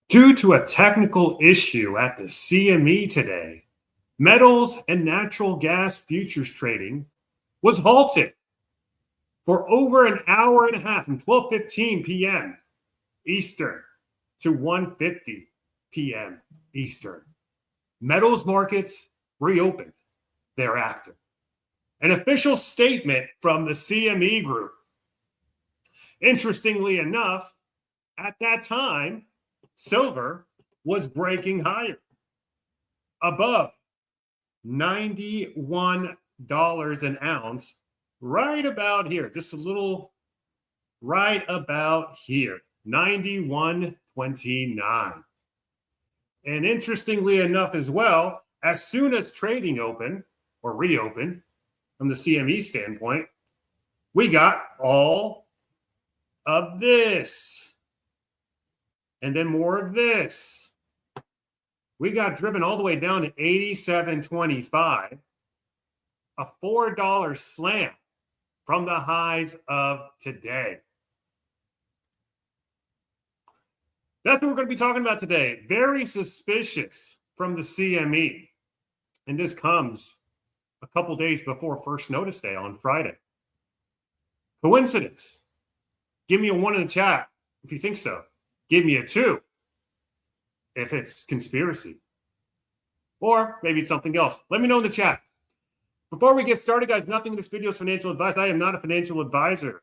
Due to a technical issue at the CME today, metals and natural gas futures trading was halted for over an hour and a half from 12:15 p.m. Eastern to 1:50 p.m. Eastern. Metals markets reopened thereafter. An official statement from the CME group. Interestingly enough, at that time, silver was breaking higher, above $91 an ounce, right about here, just a little right about here, 91.29. And interestingly enough as well, as soon as trading opened or reopened from the CME standpoint, we got all of this. And then more of this. We got driven all the way down to 87.25, a $4 slam from the highs of today. That's what we're going to be talking about today. Very suspicious from the CME. And this comes a couple days before first notice day on Friday. Coincidence? Give me a 1 in the chat if you think so. Give me a 2 if it's conspiracy. Or maybe it's something else. Let me know in the chat. Before we get started, guys, nothing in this video is financial advice. I am not a financial advisor.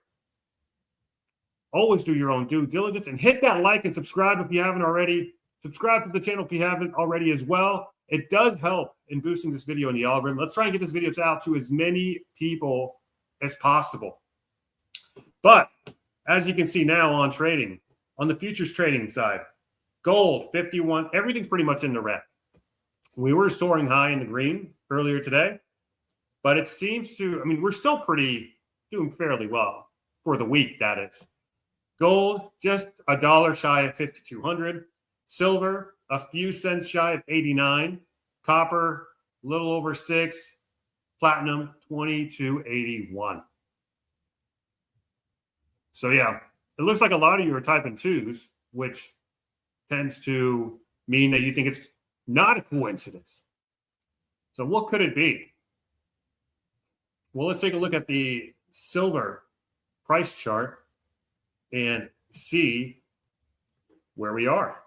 Always do your own due diligence and hit that like and subscribe if you haven't already. Subscribe to the channel if you haven't already as well. It does help in boosting this video in the algorithm. Let's try and get this video out to as many people as possible. But as you can see now on trading, on the futures trading side, gold, 51, everything's pretty much in the red. We were soaring high in the green earlier today, but it seems to, we're still doing fairly well for the week, that is. Gold, just $1 shy of 5,200. Silver, a few cents shy of 89. Copper, a little over 6. Platinum, 22.81. So yeah, it looks like a lot of you are typing 2s, which tends to mean that you think it's not a coincidence. So what could it be? Well, let's take a look at the silver price chart and see where we are.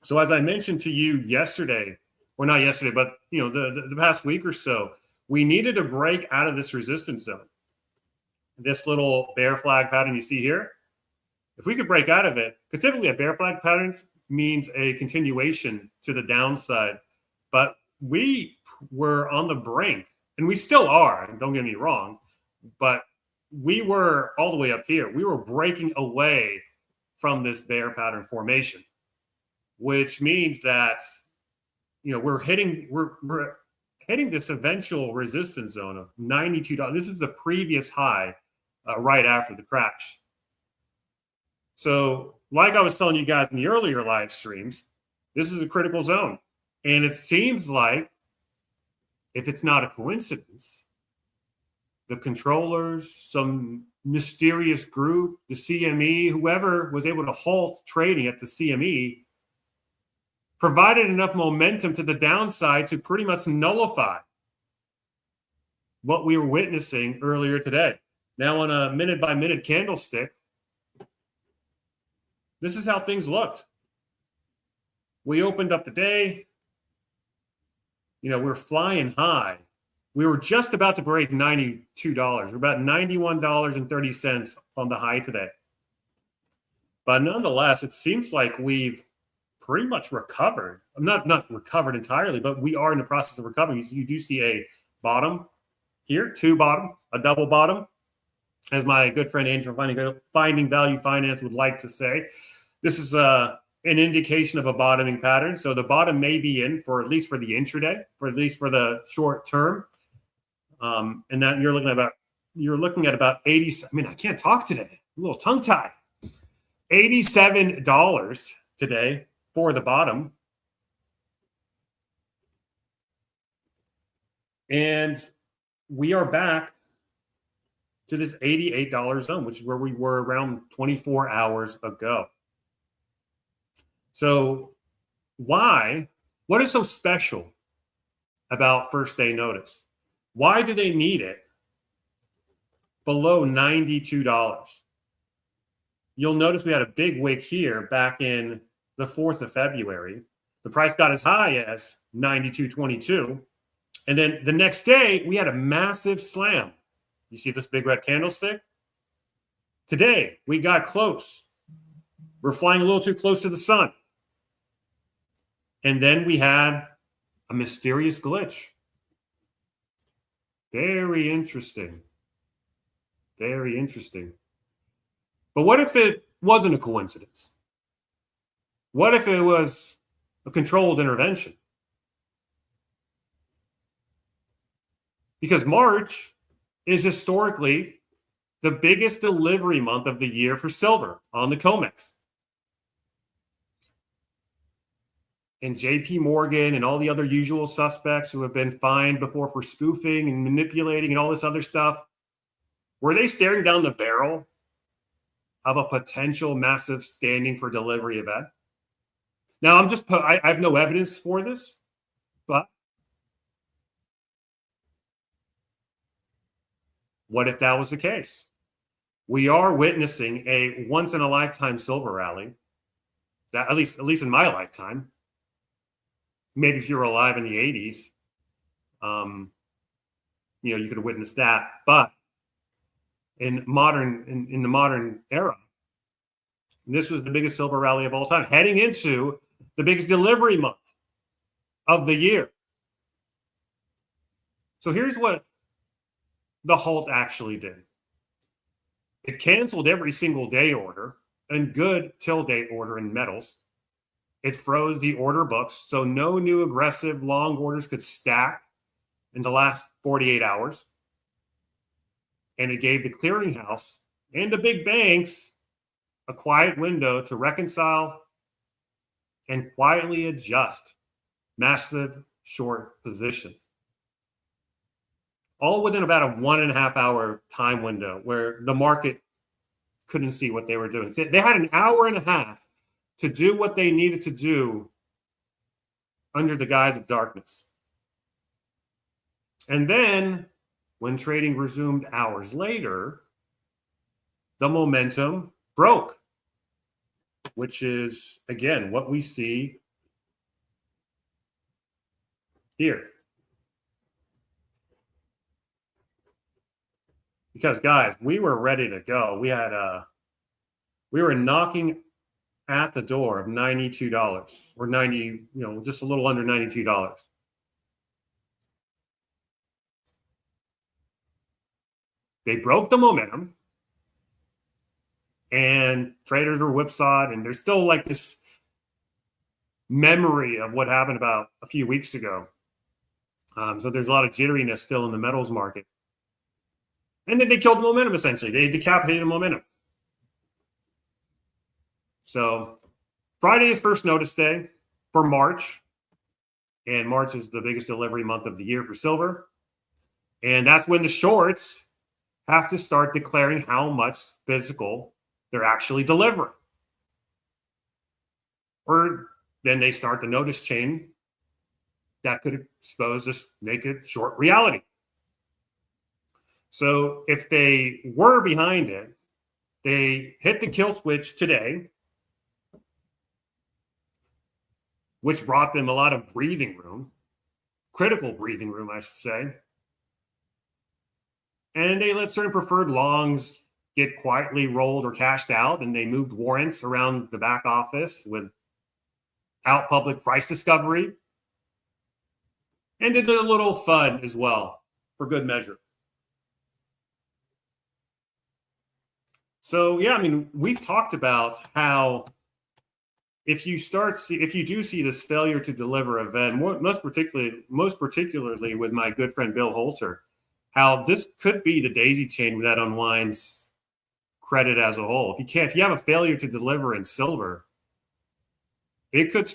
So as I mentioned to you yesterday, or not yesterday, but the past week or so, we needed to break out of this resistance zone. This little bear flag pattern you see here, if we could break out of it, because typically a bear flag pattern means a continuation to the downside, but we were on the brink, and we still are, don't get me wrong, but we were all the way up here. We were breaking away from this bear pattern formation, which means that we're hitting this eventual resistance zone of $92. This is the previous high right after the crash. So like I was telling you guys in the earlier live streams, this is a critical zone. And it seems like, if it's not a coincidence, the controllers, some mysterious group, the CME, whoever was able to halt trading at the CME, provided enough momentum to the downside to pretty much nullify what we were witnessing earlier today. Now on a minute-by-minute candlestick, this is how things looked. We opened up the day. We're flying high. We were just about to break $92. We're about $91.30 on the high today. But nonetheless, it seems like we've pretty much recovered. Not recovered entirely, but we are in the process of recovering. You do see a bottom here, 2 bottoms, a double bottom, as my good friend Andrew Finding Value Finance would like to say. This is an indication of a bottoming pattern. So the bottom may be in for at least for the intraday, for at least for the short term. And that you're looking at about 80. I can't talk today. I'm a little tongue tied. $87 today for the bottom. And we are back to this $88 zone, which is where we were around 24 hours ago. So what is so special about first day notice? Why do they need it below $92? You'll notice we had a big wick here back in the 4th of February. The price got as high as 92.22. And then the next day, we had a massive slam. You see this big red candlestick? Today, we got close. We're flying a little too close to the sun. And then we had a mysterious glitch. Very interesting. Very interesting. But what if it wasn't a coincidence? What if it was a controlled intervention? Because March is historically the biggest delivery month of the year for silver on the COMEX. And JP Morgan and all the other usual suspects who have been fined before for spoofing and manipulating and all this other stuff, were they staring down the barrel of a potential massive standing for delivery event? Now, I have no evidence for this, but what if that was the case? We are witnessing a once in a lifetime silver rally, that at least in my lifetime. Maybe if you were alive in the 80s, you could have witnessed that. But in the modern era, this was the biggest silver rally of all time, heading into the biggest delivery month of the year. So here's what the halt actually did. It canceled every single day order and good till date order in metals. It froze the order books, so no new aggressive long orders could stack in the last 48 hours. And it gave the clearinghouse and the big banks a quiet window to reconcile and quietly adjust massive short positions. All within about a 1.5 hour time window where the market couldn't see what they were doing. So they had an hour and a half to do what they needed to do under the guise of darkness. And then when trading resumed hours later, the momentum broke, which is, again, what we see here. Because, guys, we were ready to go. We were knocking at the door of $92 or 90, just a little under $92. They broke the momentum and traders were whipsawed, and there's still like this memory of what happened about a few weeks ago. So there's a lot of jitteriness still in the metals market. And then they killed the momentum, essentially. They decapitated the momentum. So Friday is first notice day for March. And March is the biggest delivery month of the year for silver. And that's when the shorts have to start declaring how much physical they're actually delivering. Or then they start the notice chain that could expose this naked short reality. So if they were behind it, they hit the kill switch today, which brought them a lot of breathing room, critical breathing room, I should say. And they let certain preferred longs get quietly rolled or cashed out, and they moved warrants around the back office without public price discovery. And did a little FUD as well, for good measure. So, yeah, I mean, we've talked about how if you do see this failure to deliver event, most particularly with my good friend Bill Holter, how this could be the daisy chain that unwinds credit as a whole. If you have a failure to deliver in silver, it could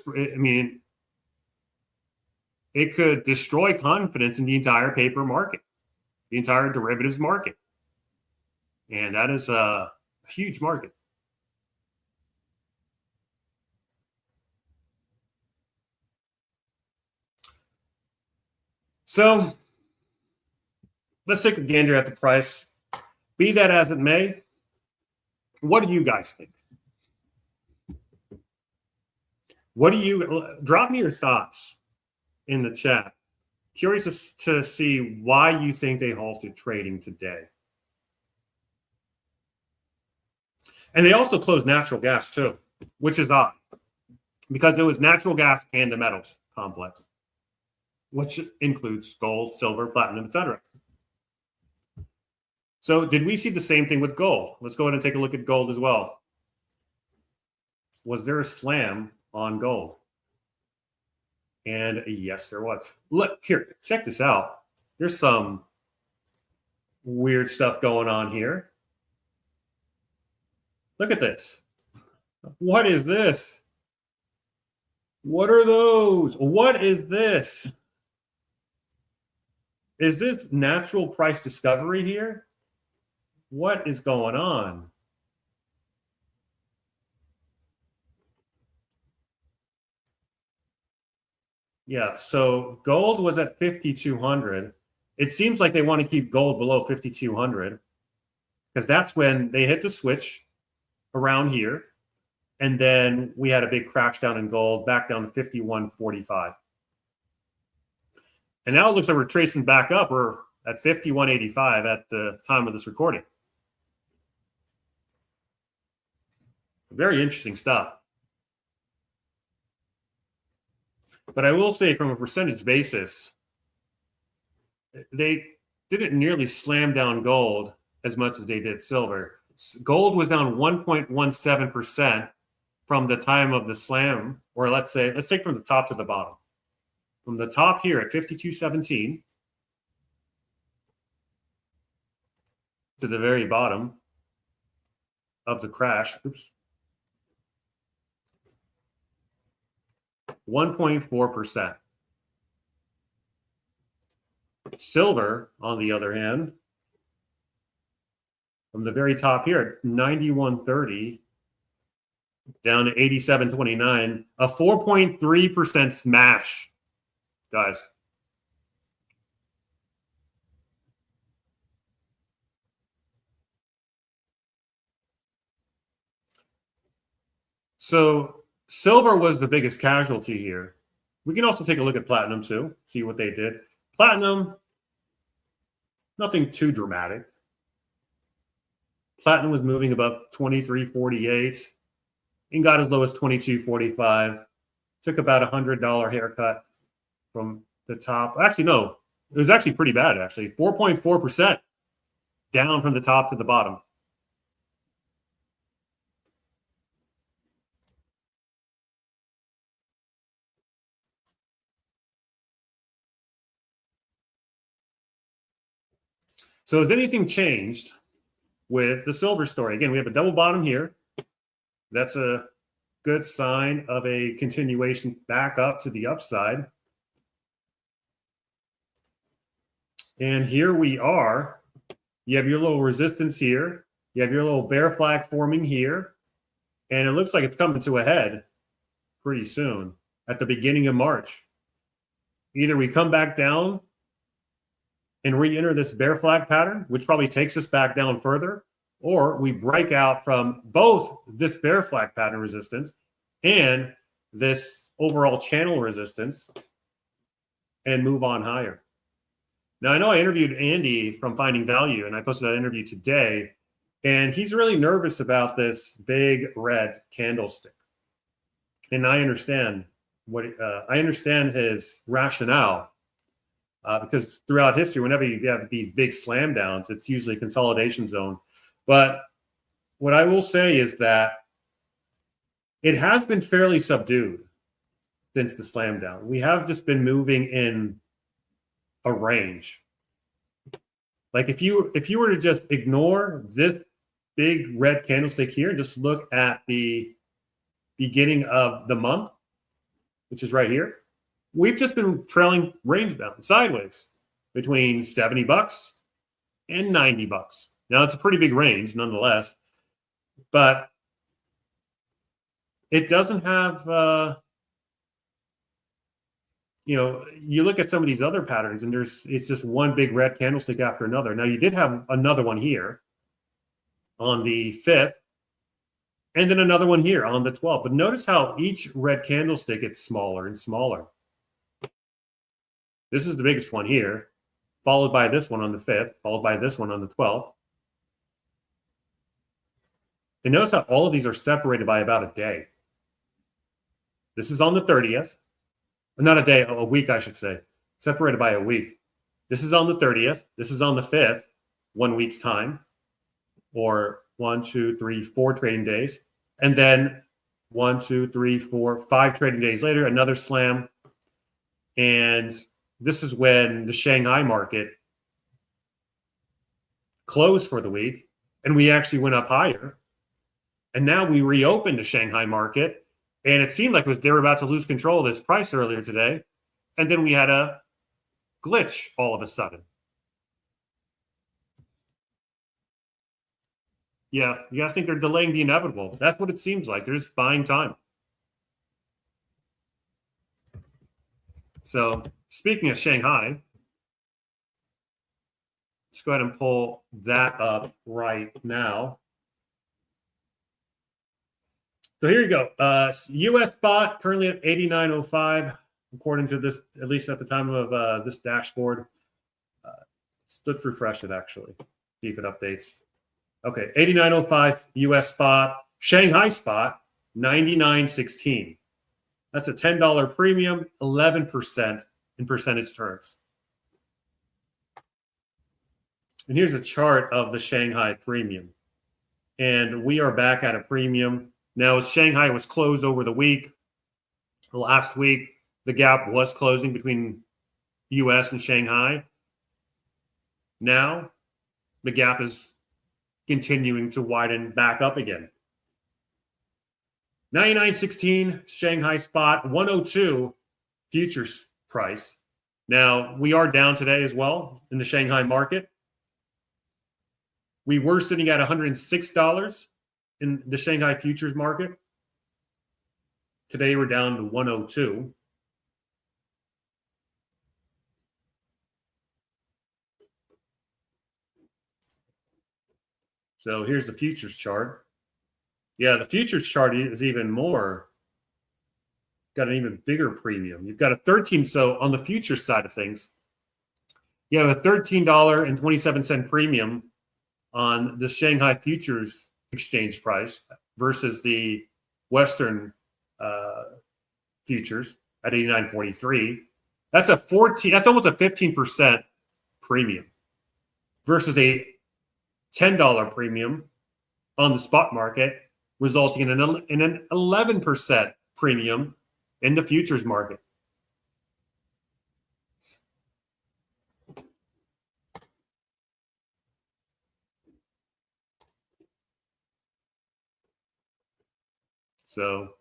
destroy confidence in the entire paper market, the entire derivatives market. And that is a huge market. So let's take a gander at the price. Be that as it may, what do you guys think? What do you, drop me your thoughts in the chat. Curious to see why you think they halted trading today. And they also closed natural gas too, which is odd because it was natural gas and the metals complex, which includes gold, silver, platinum, etc. So did we see the same thing with gold? Let's go ahead and take a look at gold as well. Was there a slam on gold? And yes, there was. Look here, check this out. There's some weird stuff going on here. Look at this. What is this? What are those? What is this? Is this natural price discovery here? What is going on? Yeah, so gold was at 5,200. It seems like they want to keep gold below 5,200 because that's when they hit the switch around here. And then we had a big crash down in gold back down to 51.45. And now it looks like we're tracing back up. We're at 51.85 at the time of this recording. Very interesting stuff. But I will say from a percentage basis, they didn't nearly slam down gold as much as they did silver. Gold was down 1.17% from the time of the slam, or let's take from the top to the bottom. From the top here at 52.17 to the very bottom of the crash, 1.4%. Silver, on the other hand, from the very top here at 91.30 down to 87.29, a 4.3% smash, guys. So silver was the biggest casualty here. We can also take a look at platinum too, see what they did. Platinum, nothing too dramatic. Platinum was moving above 23.48 and got as low as 22.45. Took about a $100 haircut from the top. Actually, no, it was actually pretty bad, actually. 4.4% down from the top to the bottom. So has anything changed with the silver story? Again, we have a double bottom here. That's a good sign of a continuation back up to the upside. And here we are. You have your little resistance here. You have your little bear flag forming here. And it looks like it's coming to a head pretty soon at the beginning of March. Either we come back down and re-enter this bear flag pattern, which probably takes us back down further, or we break out from both this bear flag pattern resistance and this overall channel resistance and move on higher. Now, I know I interviewed Andy from Finding Value, and I posted that interview today, and he's really nervous about this big red candlestick. And I understand his rationale. Because throughout history, whenever you have these big slam downs, it's usually a consolidation zone. But what I will say is that it has been fairly subdued since the slam down. We have just been moving in a range. Like if you were to just ignore this big red candlestick here, just look at the beginning of the month, which is right here. We've just been trailing range bound sideways between $70 and $90. Now it's a pretty big range nonetheless, but it doesn't have you look at some of these other patterns and it's just one big red candlestick after another. Now you did have another one here on the 5th, and then another one here on the 12th. But notice how each red candlestick gets smaller and smaller. This is the biggest one here, followed by this one on the 5th, followed by this one on the 12th. And notice how all of these are separated by about a day. This is on the 30th. Not a day, a week, I should say. Separated by a week. This is on the 30th. This is on the 5th, 1 week's time. Or 1, 2, 3, 4 trading days. And then 1, 2, 3, 4, 5 trading days later, another slam. And this is when the Shanghai market closed for the week. And we actually went up higher. And now we reopened the Shanghai market. And it seemed like they were about to lose control of this price earlier today. And then we had a glitch all of a sudden. Yeah, you guys think they're delaying the inevitable. That's what it seems like. They're just buying time. So speaking of Shanghai, let's go ahead and pull that up right now. So here you go. U.S. spot currently at 89.05, according to this, at least at the time of this dashboard. Let's refresh it, actually, see if it updates. Okay, 89.05 U.S. spot. Shanghai spot, 99.16. That's a $10 premium, 11% in percentage terms. And here's a chart of the Shanghai premium. And we are back at a premium. Now, as Shanghai was closed over the week, last week, the gap was closing between U.S. and Shanghai. Now, the gap is continuing to widen back up again. 99.16 Shanghai spot, 102 futures price. Now, we are down today as well in the Shanghai market. We were sitting at $106 in the Shanghai futures market. Today we're down to 102. So here's the futures chart. Yeah, the futures chart is even more, got an even bigger premium. You've got a 13, so on the futures side of things, you have a $13.27 premium on the Shanghai futures exchange price versus the Western futures at 89.43. That's almost a 15% premium versus a $10 premium on the spot market, resulting in an 11% premium in the futures market. So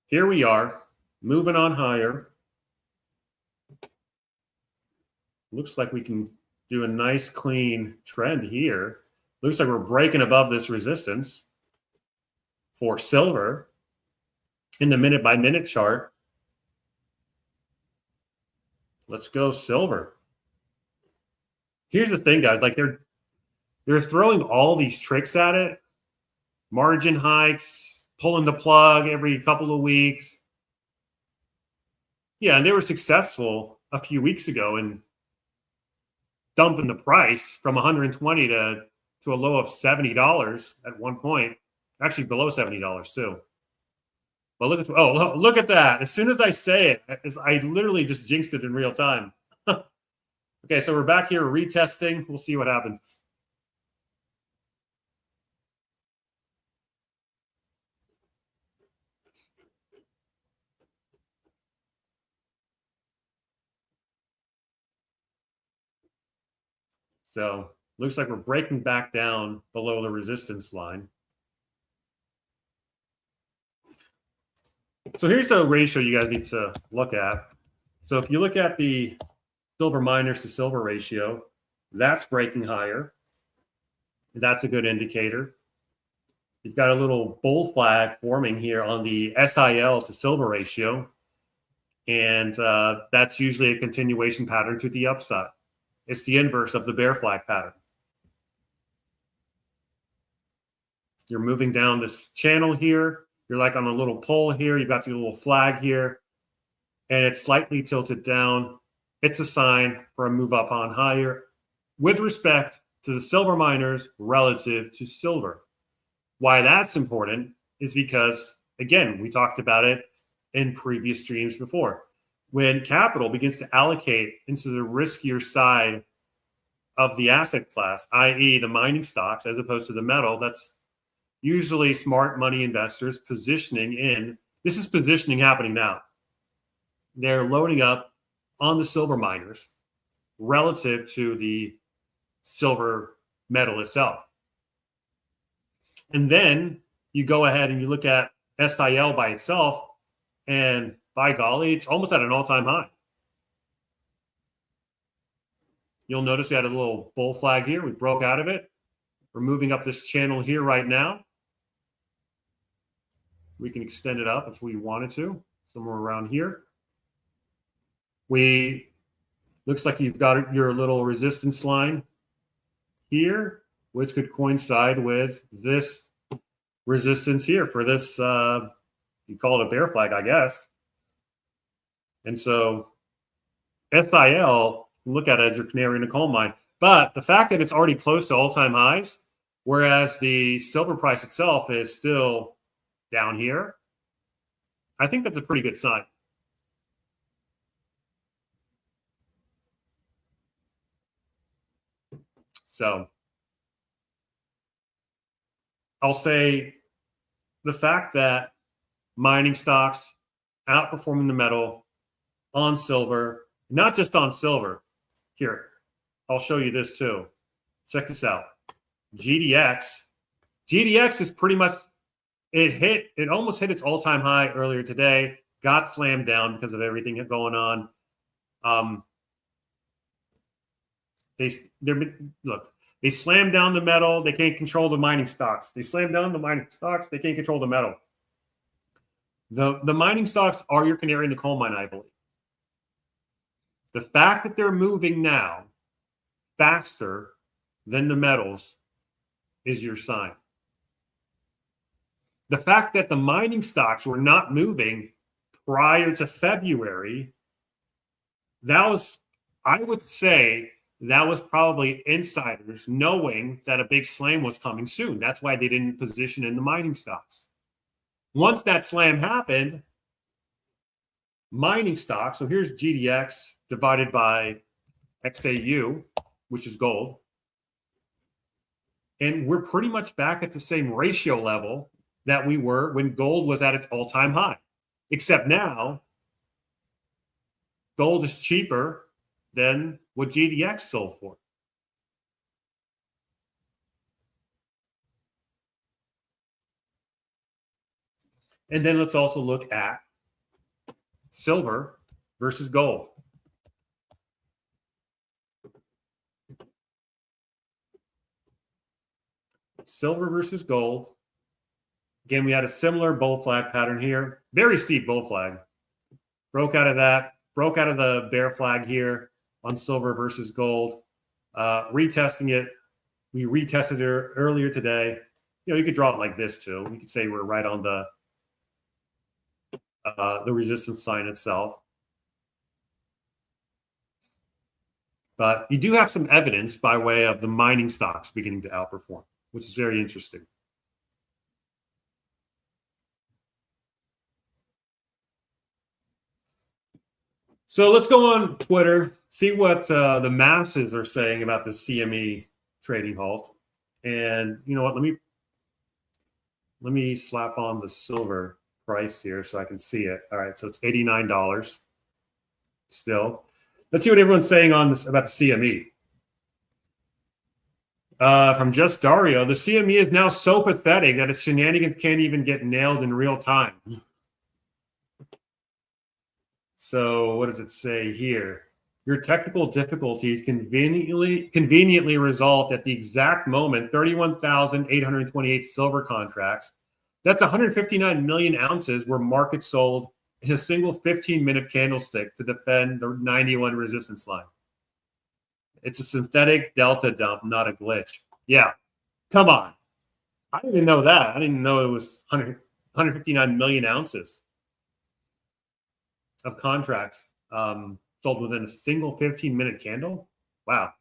here we are, moving on higher. Looks like we can do a nice clean trend here. Looks like we're breaking above this resistance for silver in the minute by minute chart. Let's go silver. Here's the thing, guys, like they're throwing all these tricks at it. Margin hikes, pulling the plug every couple of weeks. Yeah, and they were successful a few weeks ago in dumping the price from 120 to a low of $70 at one point. Actually below $70 too. But look at that. As soon as I say it, I literally just jinxed it in real time. Okay, so we're back here retesting. We'll see what happens. So looks like we're breaking back down below the resistance line. So here's the ratio you guys need to look at. So if you look at the silver miners to silver ratio, that's breaking higher. That's a good indicator. You've got a little bull flag forming here on the SIL to silver ratio. And that's usually a continuation pattern to the upside. It's the inverse of the bear flag pattern. You're moving down this channel here. You're like on a little pole here. You've got the little flag here, and it's slightly tilted down. It's a sign for a move up on higher with respect to the silver miners relative to silver. Why that's important is because, again, we talked about it in previous streams before. When capital begins to allocate into the riskier side of the asset class, i.e. the mining stocks, as opposed to the metal, that's usually smart money investors positioning in. This is positioning happening now. They're loading up on the silver miners relative to the silver metal itself. And then you go ahead and you look at SIL by itself, and by golly, it's almost at an all-time high. You'll notice we had a little bull flag here. We broke out of it. We're moving up this channel here right now. We can extend it up if we wanted to, somewhere around here. Looks like you've got your little resistance line here, which could coincide with this resistance here for this, you call it a bear flag, I guess. And so SIL, look at it as your canary in a coal mine. But the fact that it's already close to all-time highs, whereas the silver price itself is still down here, I think that's a pretty good sign. So I'll say the fact that mining stocks outperforming the metal on silver, not just on silver. Here, I'll show you this too. Check this out. GDX is pretty much, it almost hit its all-time high earlier today, got slammed down because of everything going on. They slam down the metal. They can't control the mining stocks. They slam down the mining stocks. They can't control the metal. The mining stocks are your canary in the coal mine, I believe. The fact that they're moving now faster than the metals is your sign. The fact that the mining stocks were not moving prior to February, I would say, that was probably insiders knowing that a big slam was coming soon. That's why they didn't position in the mining stocks. Once that slam happened, mining stocks, so here's GDX divided by XAU, which is gold. And we're pretty much back at the same ratio level that we were when gold was at its all-time high. Except now, gold is cheaper than what GDX sold for. And then let's also look at silver versus gold. Silver versus gold. Again, we had a similar bull flag pattern here. Very steep bull flag. Broke out of that. Broke out of the bear flag here on silver versus gold. Retesting it. We retested it earlier today. You could draw it like this too. We could say we're right on the resistance line itself. But you do have some evidence by way of the mining stocks beginning to outperform, which is very interesting. So let's go on Twitter, see what the masses are saying about the CME trading halt. And you know what? Let me slap on the silver price here so I can see it. All right, so it's $89 still. Let's see what everyone's saying on this about the CME. From Just Dario, the CME is now so pathetic that its shenanigans can't even get nailed in real time. So what does it say here? Your technical difficulties conveniently resolved at the exact moment 31,828 silver contracts. That's 159 million ounces were market sold in a single 15-minute candlestick to defend the 91 resistance line. It's a synthetic delta dump, not a glitch. Yeah, come on. I didn't even know that. I didn't know it was 159 million ounces of contracts sold within a single 15-minute candle. Wow.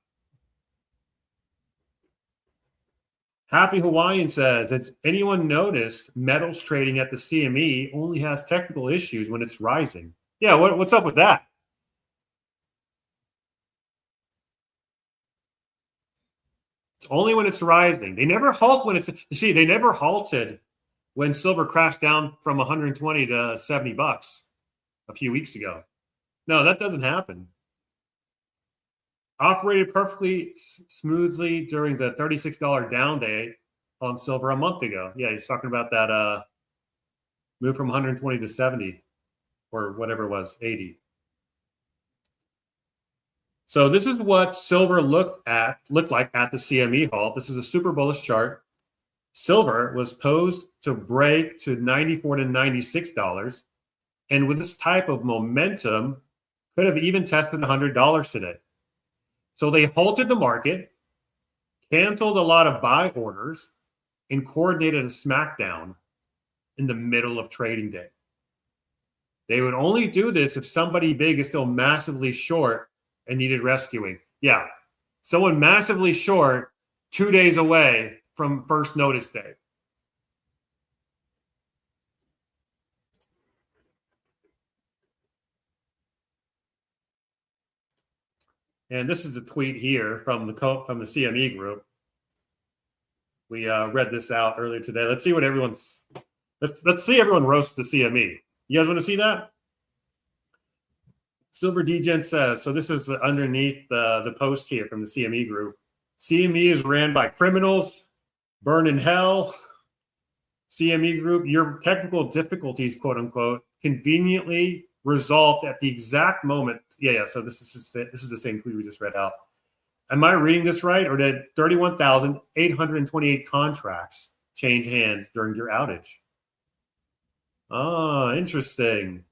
Happy Hawaiian says, has anyone noticed metals trading at the CME only has technical issues when it's rising? Yeah, what's up with that? It's only when it's rising. They never halt when it's, you see, they never halted when silver crashed down from 120 to 70 bucks a few weeks ago. No, that doesn't happen. Operated perfectly smoothly during the $36 down day on silver a month ago. Yeah, he's talking about that move from 120 to 70 or whatever it was, 80. So this is what silver looked like at the CME halt. This is a super bullish chart. Silver was posed to break to $94 to $96. And with this type of momentum, could have even tested $100 today. So they halted the market, canceled a lot of buy orders, and coordinated a smackdown in the middle of trading day. They would only do this if somebody big is still massively short and needed rescuing. Yeah, someone massively short 2 days away from first notice day. And this is a tweet here from the CME group. We read this out earlier today. Let's see what let's see everyone roast the CME. You guys want to see that? Silver Degen says, so this is underneath the post here from the CME group. CME is ran by criminals, burn in hell. CME group, your technical difficulties, quote unquote, conveniently resolved at the exact moment. Yeah. So this is the same tweet we just read out. Am I reading this right, or did 31,828 contracts change hands during your outage? Ah, interesting.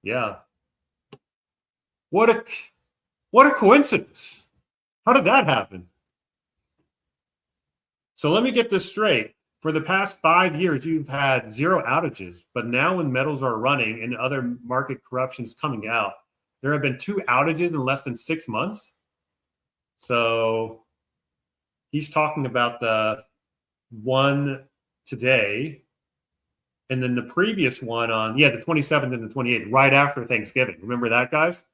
Yeah. What a coincidence. How did that happen? So let me get this straight. For the past 5 years, you've had 0 outages, but now when metals are running and other market corruptions coming out, there have been 2 outages in less than 6 months. So he's talking about the one today, and then the previous one on, the 27th and the 28th, right after Thanksgiving. Remember that, guys?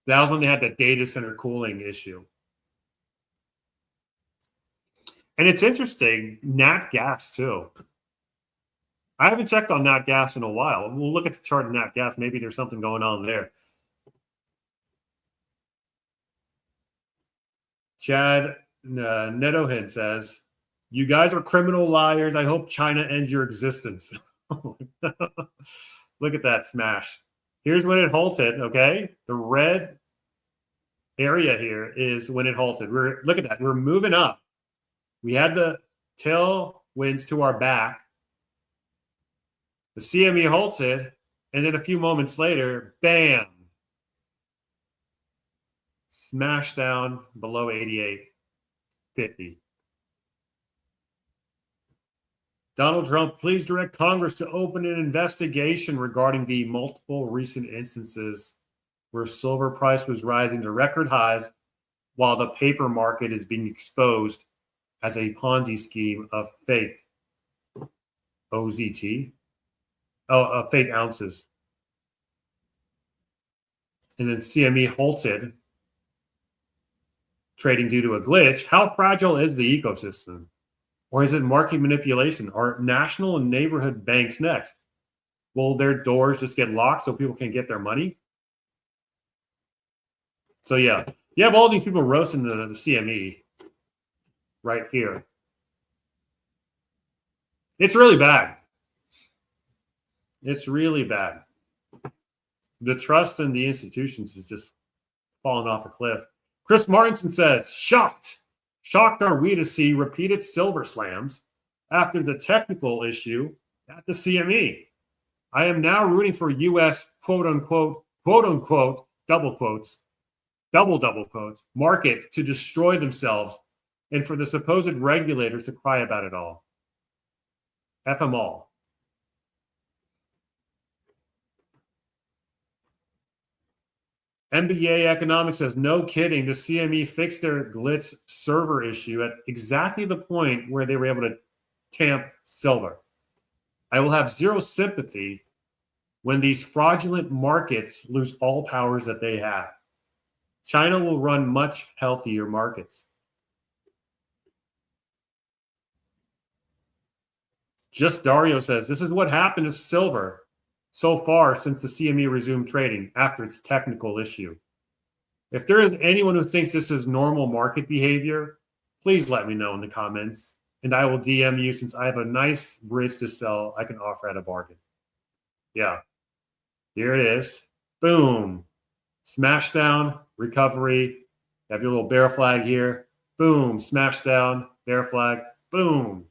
That was when they had the data center cooling issue. And it's interesting, nat gas too. I haven't checked on nat gas in a while. We'll look at the chart of nat gas. Maybe there's something going on there. Chad Netohin says, you guys are criminal liars. I hope China ends your existence. Look at that smash. Here's when it halted, okay? The red area here is when it halted. Look at that. We're moving up. We had the tailwinds to our back. The CME halted, and then a few moments later, bam, smash down below 88.50. Donald Trump, please direct Congress to open an investigation regarding the multiple recent instances where silver price was rising to record highs while the paper market is being exposed as a Ponzi scheme of fake OZT. Fake ounces. And then CME halted trading due to a glitch. How fragile is the ecosystem? Or is it market manipulation? Are national and neighborhood banks next? Will their doors just get locked so people can get their money? So yeah, you have all these people roasting the CME right here. It's really bad. It's really bad. The trust in the institutions is just falling off a cliff. Chris Martinson says, shocked. Shocked are we to see repeated silver slams after the technical issue at the CME. I am now rooting for U.S. quote unquote, double quotes, double quotes, markets to destroy themselves and for the supposed regulators to cry about it all. F them all. MBA Economics says, no kidding, the CME fixed their glitz server issue at exactly the point where they were able to tamp silver. I will have zero sympathy when these fraudulent markets lose all powers that they have. China will run much healthier markets. Just Dario says, this is what happened to silver so far since the CME resumed trading after its technical issue. If there is anyone who thinks this is normal market behavior, please let me know in the comments, and I will DM you since I have a nice bridge to sell I can offer at a bargain. Yeah, here it is. Boom. Smash down, recovery. You have your little bear flag here. Boom, smash down, bear flag. Boom.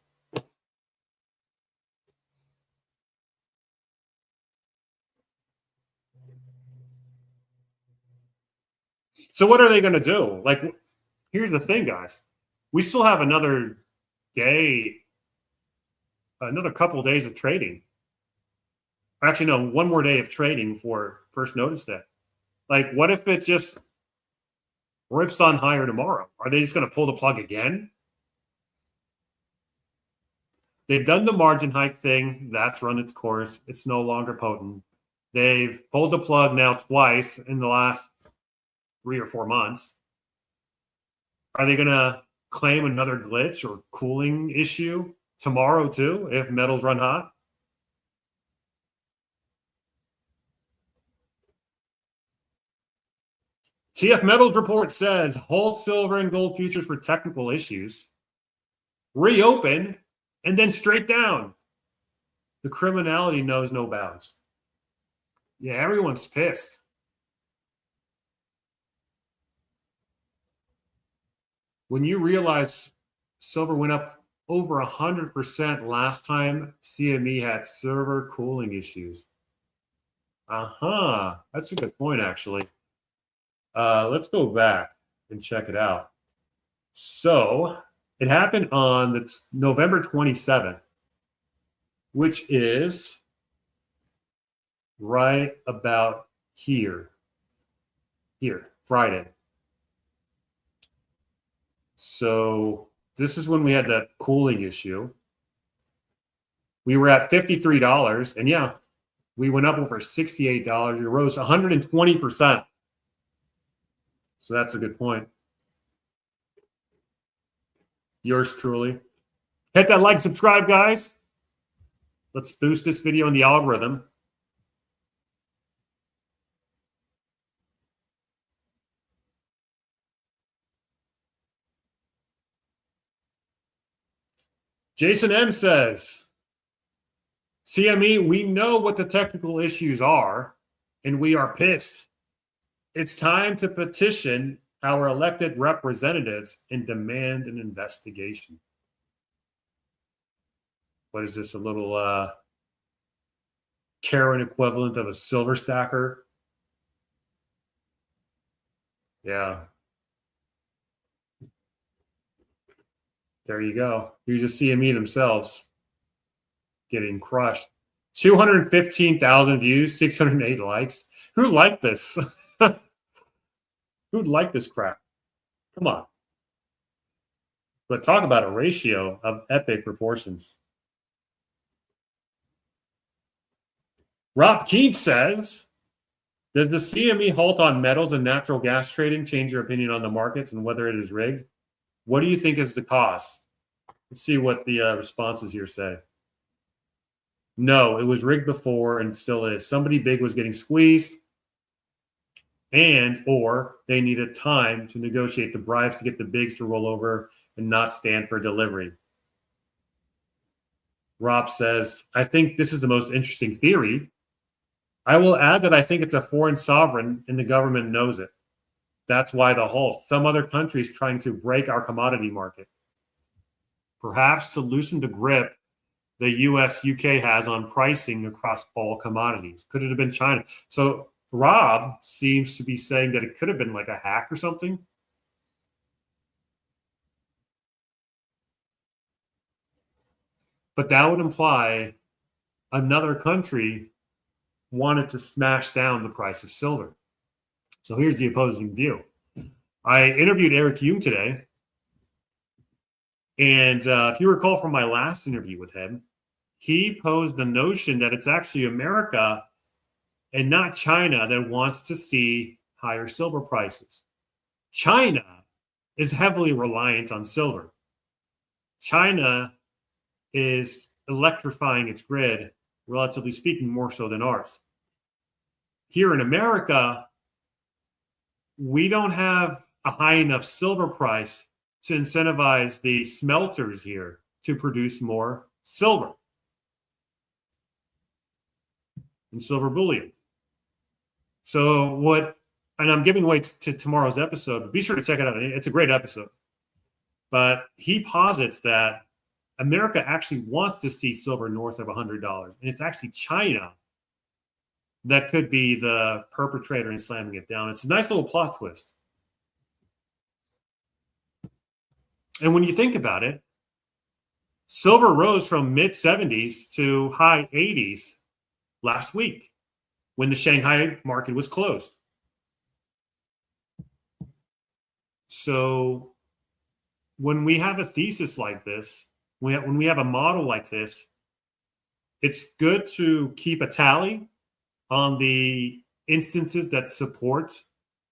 So what are they going to do? Like, here's the thing, guys. We still have another day, another couple of days of trading. Actually, no, one more day of trading for first notice day. Like, what if it just rips on higher tomorrow? Are they just going to pull the plug again? They've done the margin hike thing. That's run its course. It's no longer potent. They've pulled the plug now twice in the last 3 or 4 months. Are they going to claim another glitch or cooling issue tomorrow too if metals run hot? TF Metals report says hold silver and gold futures for technical issues, reopen, and then straight down. The criminality knows no bounds. Yeah, everyone's pissed. When you realize silver went up over 100% last time CME had server cooling issues. That's a good point, actually. Let's go back and check it out. So it happened on the November 27th, which is right about here, Friday. So this is when we had that cooling issue. We were at $53, and yeah, we went up over $68. We rose 120%. So that's a good point. Yours truly. Hit that like, subscribe, guys. Let's boost this video in the algorithm. Jason M says, CME, we know what the technical issues are, and we are pissed. It's time to petition our elected representatives and demand an investigation. What is this, a little Karen equivalent of a silver stacker? Yeah. There you go. Here's a CME themselves getting crushed. 215,000 views, 608 likes. Who liked this? Who'd like this crap? Come on. But talk about a ratio of epic proportions. Rob Keith says, does the CME halt on metals and natural gas trading change your opinion on the markets and whether it is rigged? What do you think is the cause? Let's see what the responses here say. No, it was rigged before and still is. Somebody big was getting squeezed, and or they needed time to negotiate the bribes to get the bigs to roll over and not stand for delivery. Rob says, I think this is the most interesting theory. I will add that I think it's a foreign sovereign and the government knows it. That's why the halt. Some other countries trying to break our commodity market. perhaps to loosen the grip the US, UK has on pricing across all commodities? Could it have been China? So Rob seems to be saying that it could have been like a hack or something. But that would imply another country wanted to smash down the price of silver. So here's the opposing view. I interviewed Eric Hume today. And if you recall from my last interview with him, he posed the notion that it's actually America and not China that wants to see higher silver prices. China is heavily reliant on silver. China is electrifying its grid, relatively speaking, more so than ours. Here in America, we don't have a high enough silver price to incentivize the smelters here to produce more silver and silver bullion. So and I'm giving away to tomorrow's episode, but be sure to check it out. It's a great episode. But he posits that America actually wants to see silver north of $100. And it's actually China that could be the perpetrator in slamming it down. It's a nice little plot twist. And when you think about it, silver rose from mid-70s to high 80s last week when the Shanghai market was closed. So when we have a thesis like this, when we have a model like this, it's good to keep a tally on the instances that support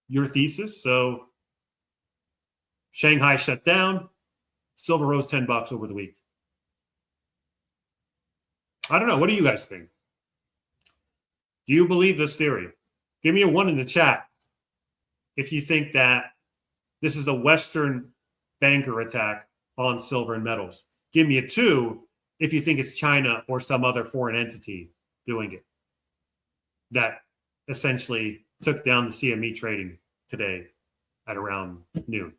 your thesis. So Shanghai shut down, silver rose $10 over the week. I don't know. What do you guys think? Do you believe this theory? Give me a 1 in the chat if you think that this is a Western banker attack on silver and metals. Give me a 2 if you think it's China or some other foreign entity doing it that essentially took down the CME trading today at around noon.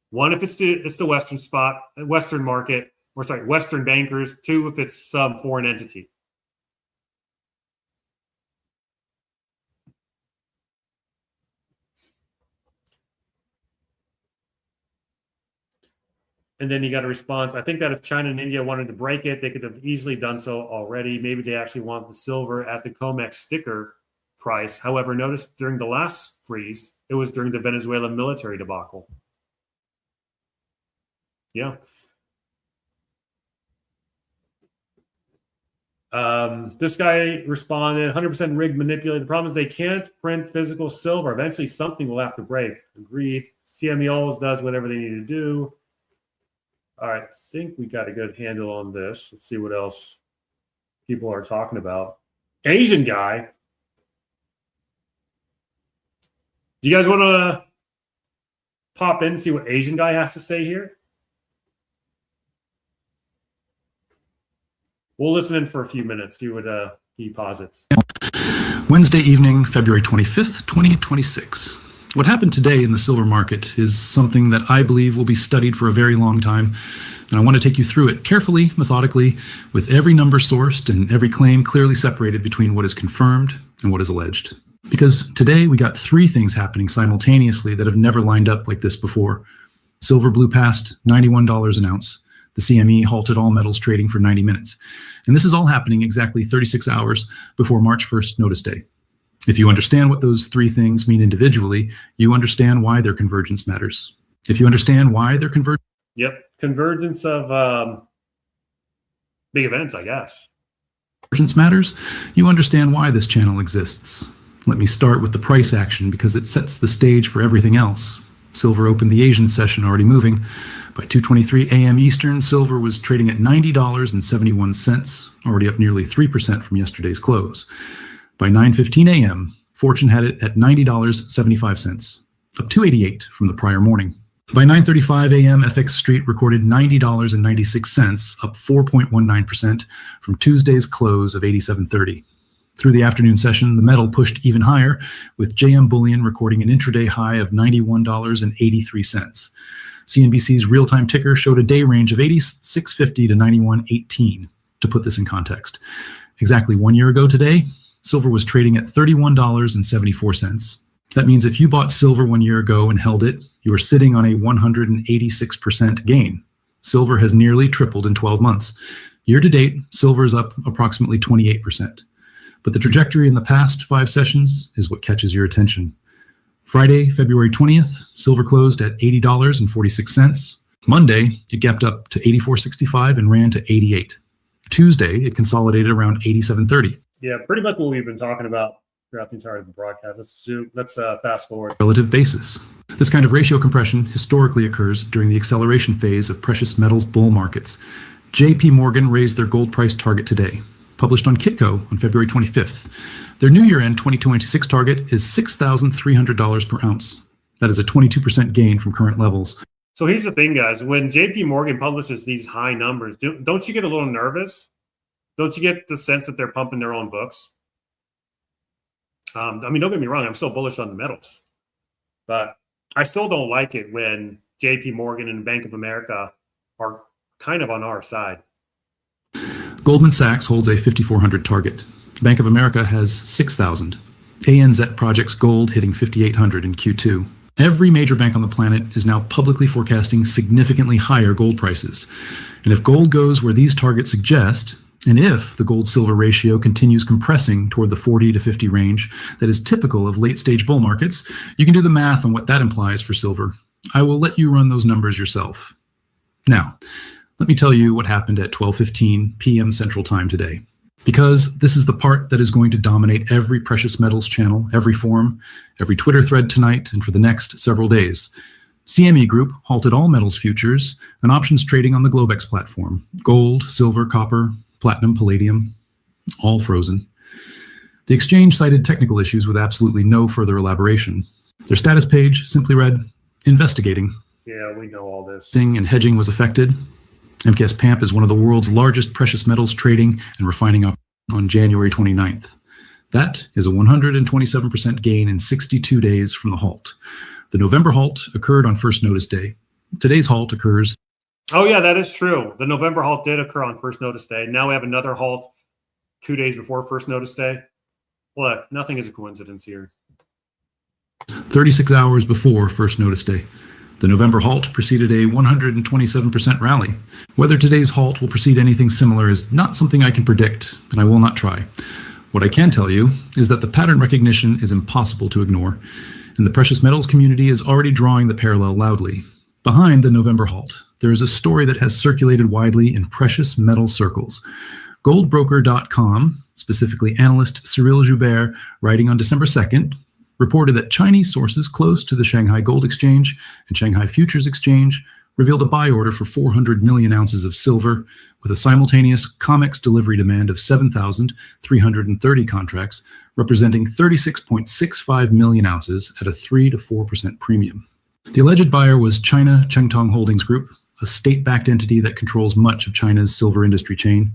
1 if it's the Western market, Western bankers. 2 if it's some foreign entity. And then you got a response. I think that if China and India wanted to break it, they could have easily done so already. Maybe they actually want the silver at the COMEX sticker price. However, notice during the last freeze, it was during the Venezuela military debacle. Yeah. This guy responded, 100% rigged, manipulated. The problem is they can't print physical silver. Eventually, something will have to break. Agreed. CME always does whatever they need to do. All right, I think we got a good handle on this. Let's see what else people are talking about. Asian guy. Do you guys want to pop in and see what Asian guy has to say here? We'll listen in for a few minutes, see what he posits. Wednesday evening, February 25th, 2026. What happened today in the silver market is something that I believe will be studied for a very long time, and I want to take you through it carefully, methodically, with every number sourced and every claim clearly separated between what is confirmed and what is alleged. Because today we got 3 things happening simultaneously that have never lined up like this before. Silver blew past $91 an ounce. The CME halted all metals trading for 90 minutes. And this is all happening exactly 36 hours before March 1st notice day. If you understand what those 3 things mean individually, you understand why their convergence matters. If you understand why they're convergent. Yep. Convergence of big events, I guess. Convergence matters. You understand why this channel exists. Let me start with the price action because it sets the stage for everything else. Silver opened the Asian session already moving. By 2:23 a.m. Eastern, silver was trading at $90.71, already up nearly 3% from yesterday's close. By 9:15 a.m., Fortune had it at $90.75, up 288 from the prior morning. By 9:35 a.m., FX Street recorded $90.96, up 4.19% from Tuesday's close of 87.30. Through the afternoon session, the metal pushed even higher, with JM Bullion recording an intraday high of $91.83. CNBC's real-time ticker showed a day range of 86.50 to 91.18. To put this in context, exactly 1 year ago today, silver was trading at $31.74. That means if you bought silver 1 year ago and held it, you are sitting on a 186% gain. Silver has nearly tripled in 12 months. Year to date, silver is up approximately 28%. But the trajectory in the past 5 sessions is what catches your attention. Friday, February 20th, silver closed at $80.46. Monday, it gapped up to $84.65 and ran to $88. Tuesday, it consolidated around $87.30. Yeah, pretty much what we've been talking about throughout the entirety of the broadcast. Let's fast forward. Relative basis. This kind of ratio compression historically occurs during the acceleration phase of precious metals bull markets. JP Morgan raised their gold price target today, published on Kitco on February 25th. Their new year-end 2026 target is $6,300 per ounce. That is a 22% gain from current levels. So here's the thing, guys. When JP Morgan publishes these high numbers, don't you get a little nervous? Don't you get the sense that they're pumping their own books? I mean, don't get me wrong. I'm still bullish on the metals. But I still don't like it when JP Morgan and Bank of America are kind of on our side. Goldman Sachs holds a 5,400 target. Bank of America has 6,000. ANZ projects gold hitting 5,800 in Q2. Every major bank on the planet is now publicly forecasting significantly higher gold prices. And if gold goes where these targets suggest, and if the gold-silver ratio continues compressing toward the 40 to 50 range that is typical of late-stage bull markets, you can do the math on what that implies for silver. I will let you run those numbers yourself. Now, let me tell you what happened at 12:15 p.m. Central Time today. Because this is the part that is going to dominate every precious metals channel, every forum, every Twitter thread tonight, and for the next several days. CME Group halted all metals futures and options trading on the Globex platform. Gold, silver, copper, platinum, palladium, all frozen. The exchange cited technical issues with absolutely no further elaboration. Their status page simply read, investigating. Yeah, we know all this. And hedging was affected. MKS PAMP is one of the world's largest precious metals trading and refining up on January 29th. That is a 127% gain in 62 days from the halt. The November halt occurred on first notice day. Today's halt occurs. Oh, yeah, that is true. The November halt did occur on first notice day. Now we have another halt 2 days before first notice day. Look, nothing is a coincidence here. 36 hours before first notice day. The November halt preceded a 127% rally. Whether today's halt will precede anything similar is not something I can predict, and I will not try. What I can tell you is that the pattern recognition is impossible to ignore, and the precious metals community is already drawing the parallel loudly. Behind the November halt, there is a story that has circulated widely in precious metal circles. Goldbroker.com, specifically analyst Cyril Joubert, writing on December 2nd, reported that Chinese sources close to the Shanghai Gold Exchange and Shanghai Futures Exchange revealed a buy order for 400 million ounces of silver with a simultaneous COMEX delivery demand of 7,330 contracts, representing 36.65 million ounces at a 3 to 4% premium. The alleged buyer was China Chengtong Holdings Group, a state-backed entity that controls much of China's silver industry chain.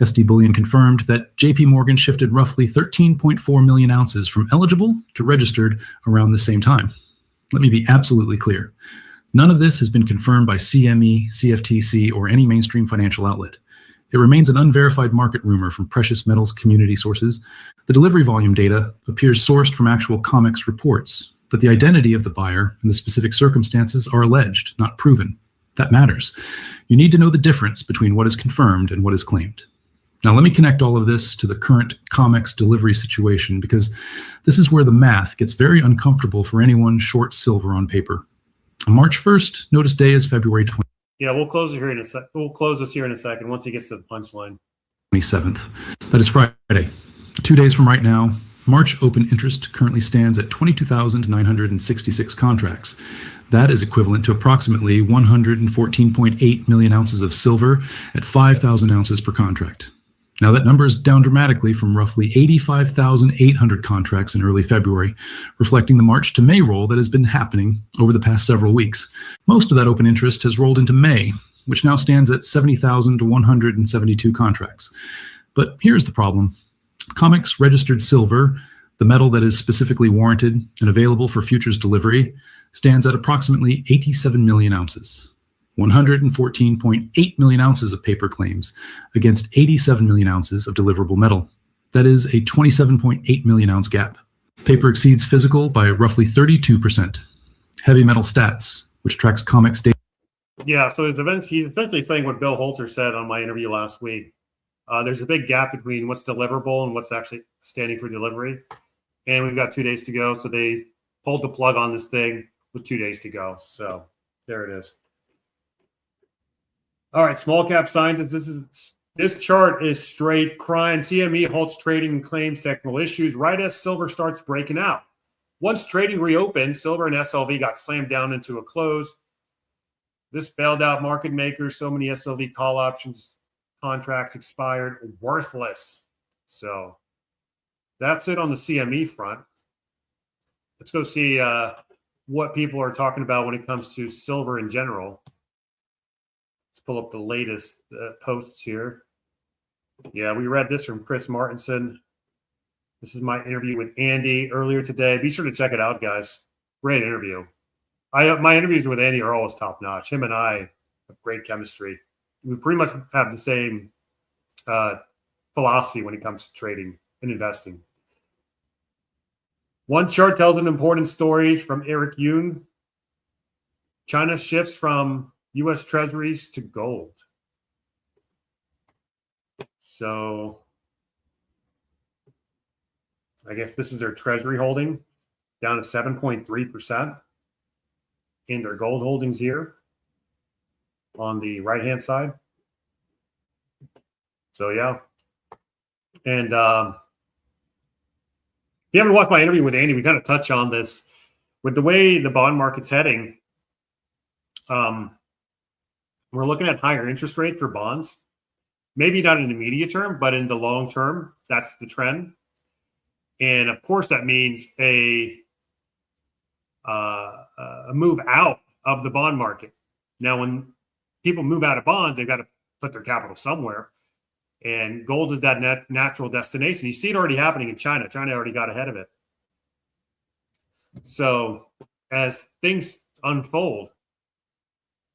SD Bullion confirmed that JP Morgan shifted roughly 13.4 million ounces from eligible to registered around the same time. Let me be absolutely clear. None of this has been confirmed by CME, CFTC, or any mainstream financial outlet. It remains an unverified market rumor from precious metals community sources. The delivery volume data appears sourced from actual COMEX reports, but the identity of the buyer and the specific circumstances are alleged, not proven. That matters. You need to know the difference between what is confirmed and what is claimed. Now, let me connect all of this to the current COMEX delivery situation, because this is where the math gets very uncomfortable for anyone short silver on paper. On March 1st, notice day is February 20th. Yeah, we'll close it here in a sec. We'll close this here in a second once he gets to the punchline. 27th. That is Friday. 2 days from right now, March open interest currently stands at 22,966 contracts. That is equivalent to approximately 114.8 million ounces of silver at 5,000 ounces per contract. Now that number is down dramatically from roughly 85,800 contracts in early February, reflecting the March to May roll that has been happening over the past several weeks. Most of that open interest has rolled into May, which now stands at 70,172 contracts. But here's the problem. COMEX registered silver, The metal that is specifically warranted and available for futures delivery stands at approximately 87 million ounces, 114.8 million ounces of paper claims against 87 million ounces of deliverable metal. That is a 27.8 million ounce gap. Paper exceeds physical by roughly 32%. Heavy metal stats, which tracks COMEX data. Yeah, so he's essentially saying what Bill Holter said on my interview last week. There's a big gap between what's deliverable and what's actually standing for delivery. And we've got 2 days to go. So they pulled the plug on this thing with 2 days to go. So there it is. All right, small cap signs. This chart is straight crime. CME halts trading and claims technical issues right as silver starts breaking out. Once trading reopened, silver and SLV got slammed down into a close. This bailed out market makers. So many SLV call options contracts expired, worthless. So that's it on the CME front. Let's go see what people are talking about when it comes to silver in general. Let's pull up the latest posts here. Yeah, we read this from Chris Martinson. This is my interview with Andy earlier today. Be sure to check it out, guys. Great interview. My interviews with Andy are always top notch. Him and I have great chemistry. We pretty much have the same philosophy when it comes to trading and investing. One chart tells an important story from Eric Young. China shifts from U.S. Treasuries to gold. So I guess this is their Treasury holding, down to 7.3%. In their gold holdings here on the right-hand side. So, yeah. And if you haven't watched my interview with Andy, we kind of touch on this. With the way the bond market's heading, we're looking at higher interest rates for bonds. Maybe not in the immediate term, but in the long term, that's the trend. And, of course, that means a move out of the bond market. Now, when people move out of bonds, they've got to put their capital somewhere. And gold is that natural destination. You see it already happening in China. China already got ahead of it. So as things unfold,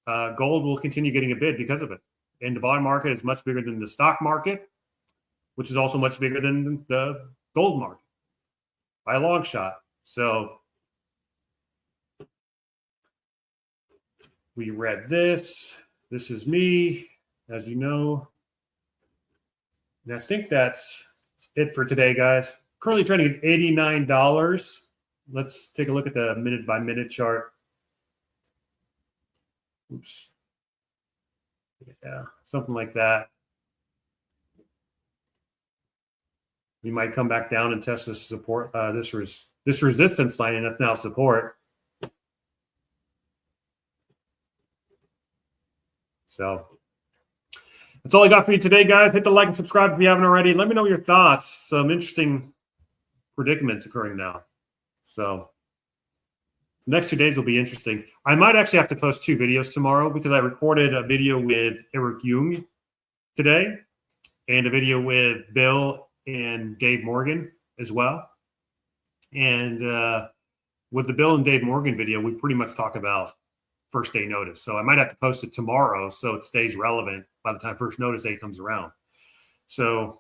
gold will continue getting a bid because of it. And the bond market is much bigger than the stock market, which is also much bigger than the gold market by a long shot. So we read this. This is me, as you know. And I think that's it for today, guys. Currently trading at $89. Let's take a look at the minute-by-minute chart. Oops. Yeah, something like that. We might come back down and test this support, this resistance line, and that's now support. So that's all I got for you today, guys. Hit the like and subscribe if you haven't already. Let me know your thoughts. Some interesting predicaments occurring now. So the next 2 days will be interesting. I might actually have to post 2 videos tomorrow because I recorded a video with Eric Young today and a video with Bill and Dave Morgan as well. And with the Bill and Dave Morgan video, we pretty much talk about first day notice. So I might have to post it tomorrow so it stays relevant by the time first notice day comes around. So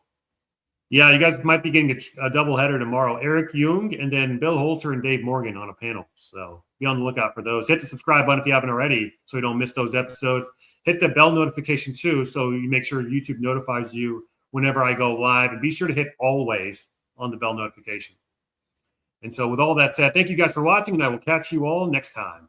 yeah, you guys might be getting a double header tomorrow. Eric Young and then Bill Holter and Dave Morgan on a panel. So be on the lookout for those. Hit the subscribe button if you haven't already so you don't miss those episodes. Hit the bell notification too so you make sure YouTube notifies you whenever I go live. And be sure to hit always on the bell notification. And so with all that said, thank you guys for watching, and I will catch you all next time.